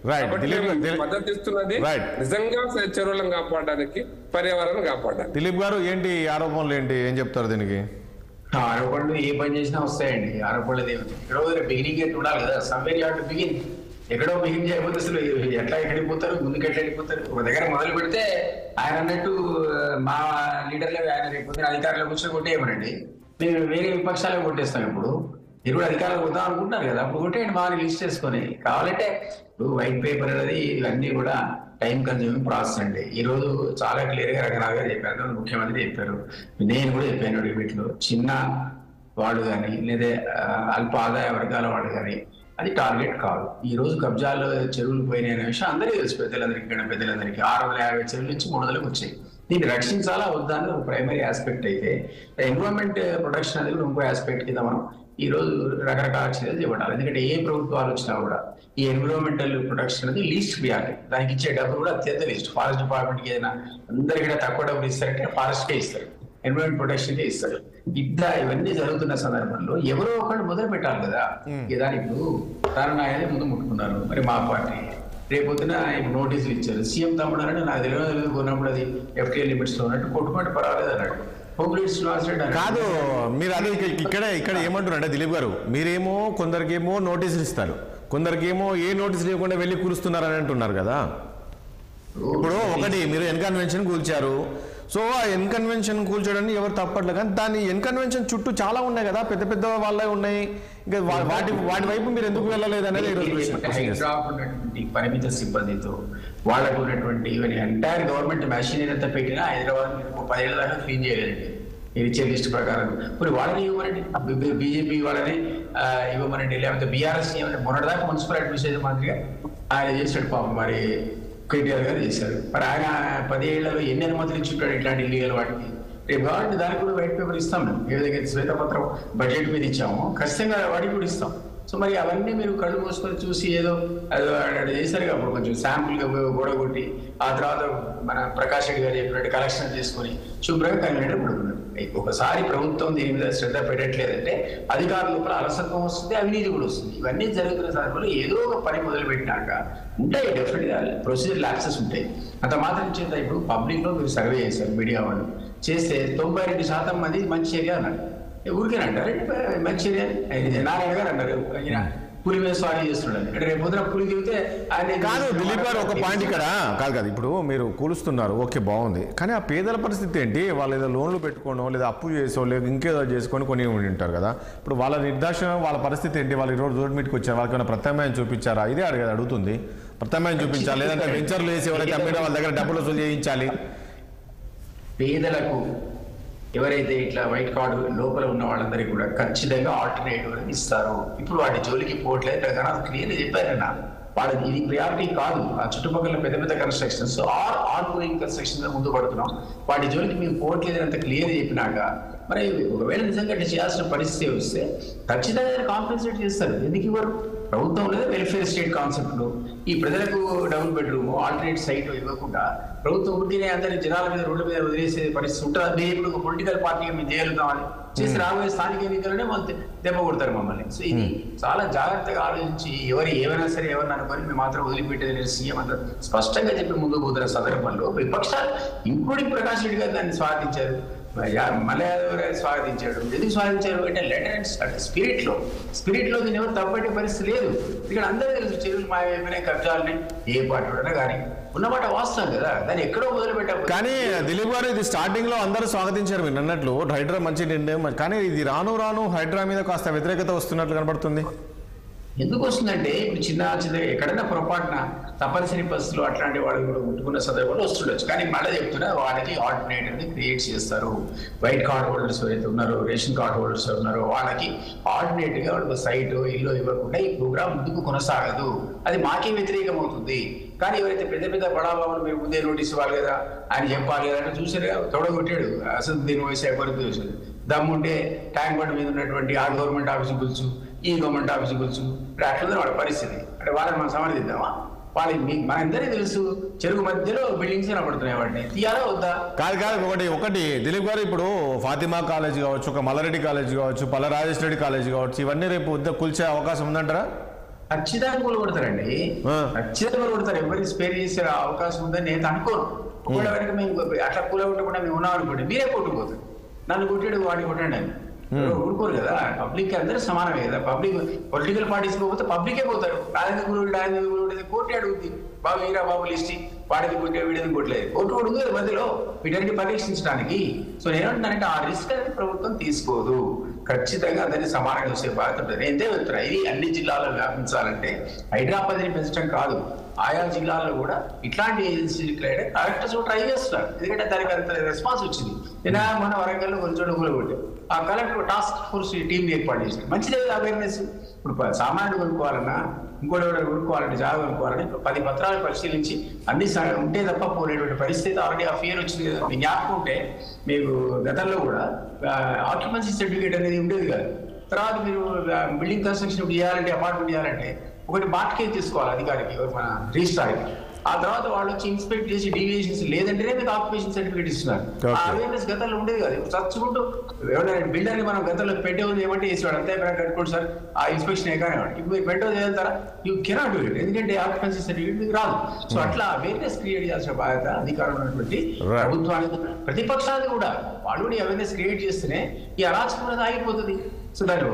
మద్దతు ఇస్తున్నది నిజంగా చెరువులను కాపాడడానికి, పర్యావరణం కాపాడడానికి. దిలీప్ గారు ఏంటి ఆరోపణలు, ఏంటి ఏం చెప్తారు దీనికి? ఆరోపణలు ఏ పని చేసినా వస్తాయండి. ఆరోపణలు ఎక్కడో బిగినింగ్ ఎట్టు ఉండాలి కదా, somewhere you have to begin. ఎక్కడో బిగిన్ చేయకపోతే అసలు ఎట్లా వెళ్ళిపోతారు, ముందుకు ఎట్లా వెళ్ళిపోతారు? ఒక దగ్గర మొదలు పెడితే ఆయన అన్నట్టు మా లీడర్లే ఆయన రేపు అధికారులు కూర్చొని కొట్టేయమనండి, మేము వేరే విపక్షాలకు కొట్టేస్తాం. ఇప్పుడు మీరు అధికారులు కొడదాం అనుకుంటున్నారు కదా, అప్పుడు కొట్టేయండి, మా లిస్ట్ చేసుకొని. కావాలంటే ఇప్పుడు వైట్ పేపర్ అనేది ఇవన్నీ కూడా టైం కన్జ్యూమింగ్ ప్రాసెస్ అండి. ఈ రోజు చాలా క్లియర్ గా రకరకాల గారు చెప్పారు, ముఖ్యమంత్రి చెప్పారు, నేను కూడా చెప్పాను. వీటిలో చిన్న వాడు కానీ లేదా అల్ప ఆదాయ వర్గాల వాడు కానీ అది టార్గెట్ కాదు. ఈ రోజు కబ్జాలు చెరువులు పోయినాయి అనే విషయం అందరికీ తెలుసు, పెద్దలందరికీ, పెద్దలందరికీ. 650 చెరువుల నుంచి 300లకు వచ్చాయి. దీన్ని రక్షించాలా వద్దా అని ఒక ప్రైమరీ ఆస్పెక్ట్ అయితే, ఎన్విరాన్మెంట్ ప్రొటెక్షన్ అనేది కూడా ఇంకో ఆస్పెక్ట్ కింద మనం ఈ రోజు రకరకాల చర్యలు చేపట్టాలి. ఎందుకంటే ఏ ప్రభుత్వాలు వచ్చినా కూడా ఈ ఎన్విరాన్మెంటల్ ప్రొటెక్షన్ అనేది లీస్ట్ ప్రియారిటీ, దానికి ఇచ్చే డబ్బులు కూడా అత్యంత లీస్ట్. ఫారెస్ట్ డిపార్ట్మెంట్కి ఏదైనా అందరికీ తక్కువ డబ్బులు ఇస్తారంటే ఫారెస్ట్కే ఇస్తారు, ఎన్విరాన్మెంట్ ప్రొటెక్షన్కే ఇస్తారు. ఇవన్నీ జరుగుతున్న సందర్భంలో ఎవరో ఒకళ్ళు మొదలు పెట్టాలి కదా. దాని ఇప్పుడు తారనాయని ముందు ముట్టుకున్నారు, మరి మా పార్టీ రేపొద్దున ఇప్పుడు నోటీసులు ఇచ్చారు. సీఎం తమ్ముడు అన్నట్టు నాకు తెలియదు కొన్నప్పుడు అది ఎఫ్టీఎల్ లిమిట్స్ లో ఉన్నట్టు కొట్టుకుంటే పర్వాలేదు అన్నాడు. కాదు, మీరు అదే ఇక్కడ ఏమంటున్నారంటే దిలీప్ గారు, మీరేమో కొందరికేమో నోటీసులు ఇస్తారు, కొందరికేమో ఏ నోటీసులు ఇవ్వకుండా వెళ్ళి కూరుస్తున్నారని అంటున్నారు కదా. ఇప్పుడు ఒకటి మీరు ఎన్కన్వెన్షన్ కూల్చారు, సో ఆ ఎన్కన్వెన్షన్ కూల్చోడానికి ఎవరు తప్పట్లేదు, కానీ దాని ఎన్కన్వెన్షన్ చుట్టూ చాలా ఉన్నాయి కదా, పెద్ద పెద్ద వాళ్ళే ఉన్నాయి, ఇంకా వాటి వైపు మీరు ఎందుకు వెళ్ళలేదు అనేది పరిమిత సిబ్బందితో వాళ్ళకు ఉన్నటువంటి ఎంటైర్ గవర్నమెంట్ మెషినరీ అంతా పెట్టినా హైదరాబాద్ 10 ఏళ్ళ దాకా క్లీన్ చేయలేదండి. మీరు ఇచ్చే లిస్ట్ ప్రకారం మరి వాళ్ళని ఇవ్వమనండి, బీజేపీ వాళ్ళని ఇవ్వమనండి, లేకపోతే బీఆర్ఎస్ మొన్నటిదాకా మున్సిపల్ అడ్మినిస్ట్రేషన్ మంత్రిగా ఆయన చేశాడు పాపం, మరి కేటీఆర్ గారు చేశారు. మరి ఆయన 10 ఏళ్లలో ఎన్ని అనుమతులు ఇచ్చుంటాడు ఇట్లాంటి ఇల్లీగల్ వాటికి? రేపు కావాలంటే దానికి కూడా వైట్ పేపర్ ఇస్తాం. మేము ఏ దగ్గర శ్వేతపత్రం బడ్జెట్ మీద ఇచ్చాము, ఖచ్చితంగా వాటికి కూడా ఇస్తాం. సో మరి అవన్నీ మీరు కళ్ళు మూసుకొని చూసి ఏదో చేశారు అప్పుడు కొంచెం శాంపుల్గా గొడగొట్టి ఆ తర్వాత మన ప్రకాష్ రెడ్డి గారు చెప్పినట్టు కలెక్షన్ చేసుకొని శుభ్రంగా కన్వీనర్ పడుకున్నారు. ఒకసారి ప్రభుత్వం దీని మీద శ్రద్ధ పెట్టట్లేదంటే అధికారుల లోపల అలసత్వం వస్తుంది, అవినీతి కూడా వస్తుంది. ఇవన్నీ జరుగుతున్న సందర్భంలో ఏదో ఒక పని మొదలు పెట్టినాక ఉంటాయి, డెఫినెట్గా ప్రొసీజర్ యాక్సెస్ ఉంటాయి. అంత మాత్రం చేత ఇప్పుడు పబ్లిక్లో మీరు సర్వే చేశారు, మీడియా వాళ్ళు చేస్తే 92% మంది మంచి ఏరియా అన్నారు. ఊరికేనంటారు మంచి ఏరియా. నారాయణ గారు అన్నారు పులి మీద స్వారీ చేస్తున్నాడు, ఇక్కడ రేపు పొద్దున పులి దిగితే ఆయన కాదు. దిలీప్ గారు ఒక పాయింట్ ఇక్కడ కాదు, ఇప్పుడు మీరు కూలుస్తున్నారు, ఓకే బాగుంది, కానీ ఆ పేదల పరిస్థితి ఏంటి? వాళ్ళు ఏదో లోన్లు పెట్టుకోవడం లేదా అప్పు చేసో లేదా ఇంకేదో చేసుకొని కొని ఉంటారు కదా. ఇప్పుడు వాళ్ళ నిర్దాక్షణ వాళ్ళ పరిస్థితి ఏంటి? వాళ్ళు ఈరోజు రోడ్ మీదకి వచ్చారు, వాళ్ళకి ఏమైనా ప్రత్యామ్నాయం చూపించారా? ఇదే అడుగుతుంది. ప్రత్యామ్నాయం చూపించాలి, లేదంటే వెంచర్లు వేసి ఎవరైతే అమ్మినా వాళ్ళ దగ్గర డబ్బులు వసూలు చేయించాలి. పేదలకు ఎవరైతే ఇట్లా వైట్ కార్డు లోపల ఉన్న వాళ్ళందరికీ కూడా ఖచ్చితంగా ఆల్టర్నేటివ్ అనేది ఇస్తారు. ఇప్పుడు వాటి జోలికి పోవట్లేదు, క్లియర్గా చెప్పారన్న వాళ్ళ ఇది ప్రియారిటీ కాదు. ఆ చుట్టుపక్కల పెద్ద పెద్ద కన్స్ట్రక్షన్స్ ఆన్ గోయింగ్ కన్స్ట్రక్షన్ ముందు పడుతున్నాం, వాటి జోలికి మేము పోవట్లేదు అంత క్లియర్ చెప్పినాక మరి ఒకవేళ నిజంగా చేయాల్సిన పరిస్థితి వస్తే ఖచ్చితంగా కాంపెన్సేట్ చేస్తారు. ఎందుకు ఇవ్వరు? ప్రభుత్వం లేదా వెల్ఫేర్ స్టేట్ కాన్సెప్ట్లో ఈ ప్రజలకు డబుల్ బెడ్రూమ్ ఆల్టర్నేట్ సైట్ ఇవ్వకుండా ప్రభుత్వం ఉంటేనే అందరి జనాల మీద రోడ్ల మీద వదిలేసే పరిస్థితి ఉంటుంది. మీరు ఇప్పుడు ఒక పొలిటికల్ పార్టీగా మేము చేయగలుగుతామని చేసి రాబోయే స్థానిక ఎన్నికలనే వాళ్ళు దెబ్బ కొడతారు మమ్మల్ని. సో ఇది చాలా జాగ్రత్తగా ఆలోచించి ఎవరు ఏమైనా సరే ఎవరిని అనుకొని మేము మాత్రం వదిలిపెట్టేది లేదు సీఎం అంత స్పష్టంగా చెప్పి ముందుకు పోతున్న సందర్భంలో విపక్షాలు ఇంక్లూడింగ్ ప్రకాష్ రెడ్డి గారు దాన్ని స్వాగతించారు, మళ్ళీ స్వాగతించాడు. ఎందుకు స్వాగతించారు అంటే లెటర్ అండ్ స్పిరిట్ లో దీని ఎవరు తప్పట్టే పరిస్థితి లేదు. ఇక్కడ అందరూ తెలుసు చెరువులు మాయమైపోయినాయి, కబ్జాలని ఏ పార్టీ కానీ ఉన్నమాట వాస్తవం కదా, దాన్ని ఎక్కడో మొదలు పెట్టారు. కానీ దిలీప్ గారు ఇది స్టార్టింగ్ లో అందరూ స్వాగతించారు మీరు అన్నట్లు, హైడ్రా మంచి నిర్ణయం, కానీ ఇది రాను రాను హైడ్రా మీద కాస్త వ్యతిరేకత వస్తున్నట్లు కనబడుతుంది. ఎందుకు వస్తుందంటే ఇప్పుడు చిన్న ఎక్కడైనా పొరపాటున తప్పనిసరి పరిస్థితులు అట్లాంటి వాళ్ళు కూడా ముట్టుకున్న సందర్భంలో వస్తుండొచ్చు. కానీ మళ్ళీ చెప్తున్నా వాళ్ళకి ఆల్టర్నేటివ్ ని క్రియేట్ చేస్తారు. వైట్ కార్డ్ హోల్డర్స్ ఎవరైతే ఉన్నారో, రేషన్ కార్డ్ హోల్డర్స్ ఉన్నారో వాళ్ళకి ఆల్టర్నేటివ్ గా వాళ్ళకి సైట్ ఇల్లు ఇవ్వకుండా ఈ ప్రోగ్రామ్ ముందుకు కొనసాగదు. అది మాకే వ్యతిరేకం అవుతుంది. కానీ ఎవరైతే పెద్ద పెద్ద బడాబాబులు మీరు ముందే నోటీస్ ఇవ్వాలి కదా, ఆయన చెప్పాలి కదా అంటే చూసారుగా తొడగొట్టాడు. అసలు దీని వయసు ఎవరికి చూసాడు దమ్ముంటే ట్యాంక్ బండ్ మీద ఉన్నటువంటి ఆ గవర్నమెంట్ ఆఫీసు గురించి ఈ గవర్నమెంట్ ఆఫీసు గురించి అట్లా వాళ్ళ పరిస్థితి అంటే వాళ్ళని మనం సమర్థిద్దామా? వాళ్ళకి మనందరికీ తెలుసు చెరుకు మధ్యలో బిల్డింగ్స్ కనబడుతున్నాయి, వాటిని తీయాలా వద్దా? కాదు ఒకటి దిలీప్ గారు, ఇప్పుడు ఫాతిమా కాలేజ్ కావచ్చు, ఒక మల్లారెడ్డి కాలేజ్ కావచ్చు, పల్ల రాజేష్ రెడ్డి కాలేజ్ కావచ్చు, ఇవన్నీ రేపు కూల్చే అవకాశం ఉందంటారా? ఖచ్చితంగా కూలగొడతారండి. ఖచ్చితంగా కూలగొడతారు. ఎవరికి స్పేర్ చేసే అవకాశం ఉందని నేను అనుకోను. ఒకవేళ కనుక మేము అట్లా కూలగొట్టకుండా మేము ఉన్నాం అనుకోండి, మీరే కొట్టుకుపోతారు. నన్ను కొట్టాడు వాడిని కొట్టండి అని ఊరుకోరు కదా. పబ్లిక్ అందరూ సమానమే కదా. పబ్లిక్ పొలిటికల్ పార్టీస్ పోతే పబ్లికే పోతారు. ఆయన కోర్టు అడుగుద్ది, బాబు ఈరా బాబు లిస్ట్ వాడికి కొట్టే వీడికి కొట్టలేదు. కోర్టు కూడా ఉంది మధ్యలో వీటన్ని పరీక్షించడానికి. సో నేనంటున్నానంటే ఆ రిస్క్ అనేది ప్రభుత్వం తీసుకోదు. ఖచ్చితంగా అందరినీ సమానంగా చూసే బాధ్యత ఉంటుంది. నేను చెప్తున్నా, ఇది అన్ని జిల్లాల్లో వ్యాపించాలంటే హైదరాబాద్ని పెంచడం కాదు, ఆయా జిల్లాల్లో కూడా ఇట్లాంటి ఏజెన్సీలు కలెక్టర్స్ ట్రై చేస్తున్నారు. ఎందుకంటే దానికి అంత రెస్పాన్స్ వచ్చింది. నేను మన వరంగల్లో కొంచెం కూలగొట్టాను. ఆ కలెక్టర్ టాస్క్ ఫోర్స్ టీంని ఏర్పాటు చేసిన మంచిదే అవేర్నెస్. ఇప్పుడు సామాన్యుడు కొనుక్కోవాలన్నా ఇంకోటి కొనుక్కోవాలంటే జాగా కొనుక్కోవాలంటే 10 పత్రాలు పరిశీలించి అన్ని ఉంటే తప్ప పోలేటువంటి పరిస్థితి ఆల్రెడీ ఆ ఫియర్ వచ్చింది కదా. మీ జ్ఞాపకం ఉంటే మీకు గతంలో కూడా ఆక్యుపెన్సీ సర్టిఫికేట్ అనేది ఉండేది కాదు. తర్వాత మీరు బిల్డింగ్ కన్స్ట్రక్షన్ చేయాలంటే అపార్ట్మెంట్ చేయాలంటే ఒకటి బాట్కే తీసుకోవాలి అధికారికి, మన రిజిస్ట్రార్కి. ఆ తర్వాత వాళ్ళు వచ్చి ఇన్స్పెక్ట్ చేసి డీవియేషన్స్ లేదంటేనే మీకు ఆక్యుపేషన్ సర్టిఫికేట్ ఇస్తున్నారు. ఆ అవేర్నెస్ గతంలో ఉండేది కాదు. చచ్చుకుంటూ ఎవరైనా బిల్డర్ని మనం గతంలో పెట్టేది ఏమంటే వేసేవాడు, అంతే కట్టుకోండి సార్ ఆ ఇన్స్పెక్షన్ ఏకానేవాడు. ఇప్పుడు మీరు పెట్టేది వెళ్తారా, యూ కెనాట్ డూ ఇట్, ఎందుకంటే ఆక్యుపెన్సీ సర్టిఫికేట్ మీకు రాదు. సో అట్లా అవేర్నెస్ క్రియేట్ చేయాల్సిన బాధ్యత అధికారంలో ఉన్నటువంటి ప్రభుత్వానికి, ప్రతిపక్షానికి కూడా. వాళ్ళు కూడా అవేర్నెస్ క్రియేట్ చేస్తేనే ఈ అరాచకం అనేది ఆగిపోతుంది. సో దాని